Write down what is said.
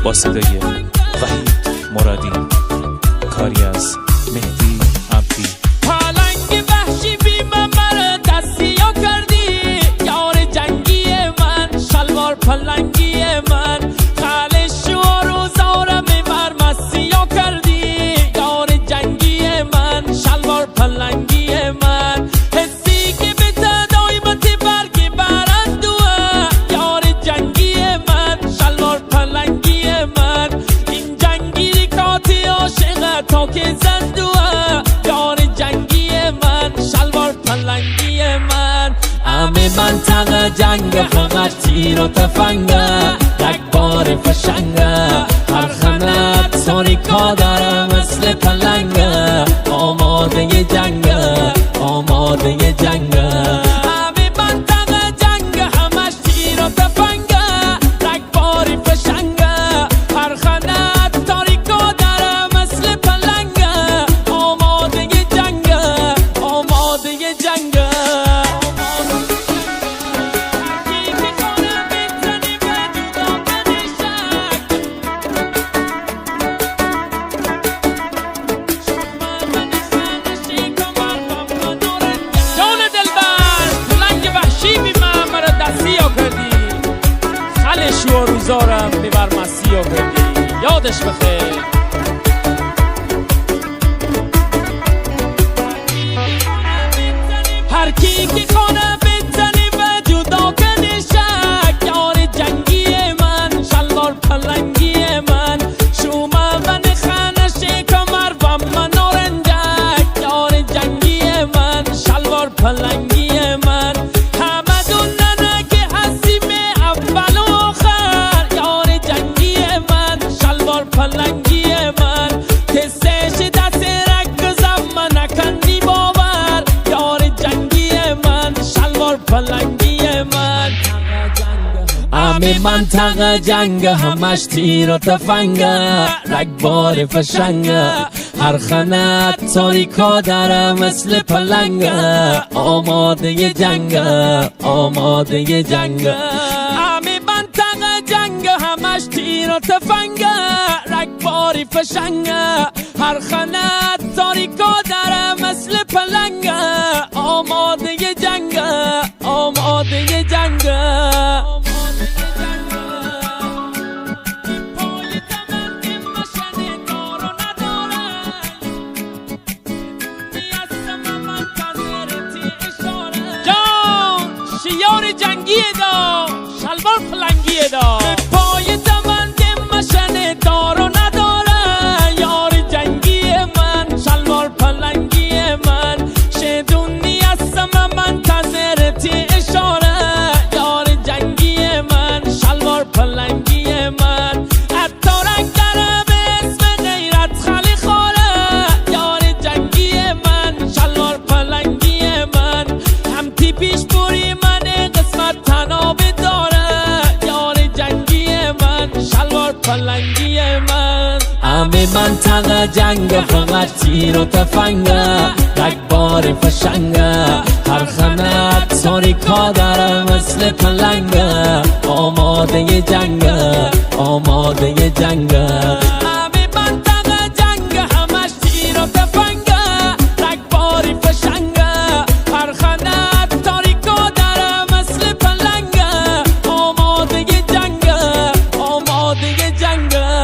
با صدای وحید مرادی، کاری از مهدی عبدی. پالنگ وحشی بی من مرا دستیا کردی، یار جنگی من، شلوار پلنگی من، خالش و روزارم بر مسیا کردی، یار جنگی من، شلوار پلنگی من، حسی که به تدایمتی برگی برندوه، یار جنگی من، شلوار پلنگی من، این جنگی کاتی عاشق تا که زندوه، یار جنگی من، شلوار پلنگی من. همه منطقه جنگ فقط تیر و تفنگه، یک بار فشنگه، هر خنت تاریکا داره مثل پلنگه، آماده جنگه، آماده جنگه. همه منطقه جنگ همش تیر و تفنگه، یک بار فشنگه، هر خنت تاریکا داره مثل پلنگه، آماده جنگه، آماده جنگه. خالش و روزارم ببر مسیح کردی، یادش بخیر. هر کی که خانه بزنی به جدا کنی شک، یار جنگی من، شلوار پلنگی من، شومه من خانه کمر و من نارنجک، یار جنگی من، شلوار پلنگی من. همه دوننه که هستی می اول و آخر، یار جنگی من، شلوار پلنگی من، کسش دست رکزم من نکنی باور، یار جنگی من، شلوار پلنگی من. همه منطقه جنگ همش تیر و تفنگه، رگبار فشنگه، هر خنت تاریکا داره مثل پلنگه، آماده جنگه، آماده جنگه. همه منطقه جنگ همش تیر و تفنگه، رگباری فشنگه، هر خنت تاریکا داره مثل پلنگه، آماده جنگه، آماده جنگه. یار جنگی دا، شلوار پلنگی دا، به پای دمند مشن دار و نداره، یار جنگی من، شلوار پلنگی من، شدونی هستم منتظرتی اشاره، یار جنگی من، شلوار پلنگی من. حتی رنگ داره به اسم غیرت خالی خوره، یار جنگی من، شلوار پلنگی من، هم تیپیش بوری من تنابه داره، یار جنگی من، شلوار پلنگی من. همه منطقه جنگ فقط تیر و تفنگه، رگبار فشنگه، هر خنت تاریکا داره مثل پلنگه، آماده جنگه، آماده جنگه. همه منطقه جنگ همش تیر و تفنگه، رگبار فشنگه، هر خنت تاریکا داره مثل پلنگه، آماده جنگه، آماده جنگه.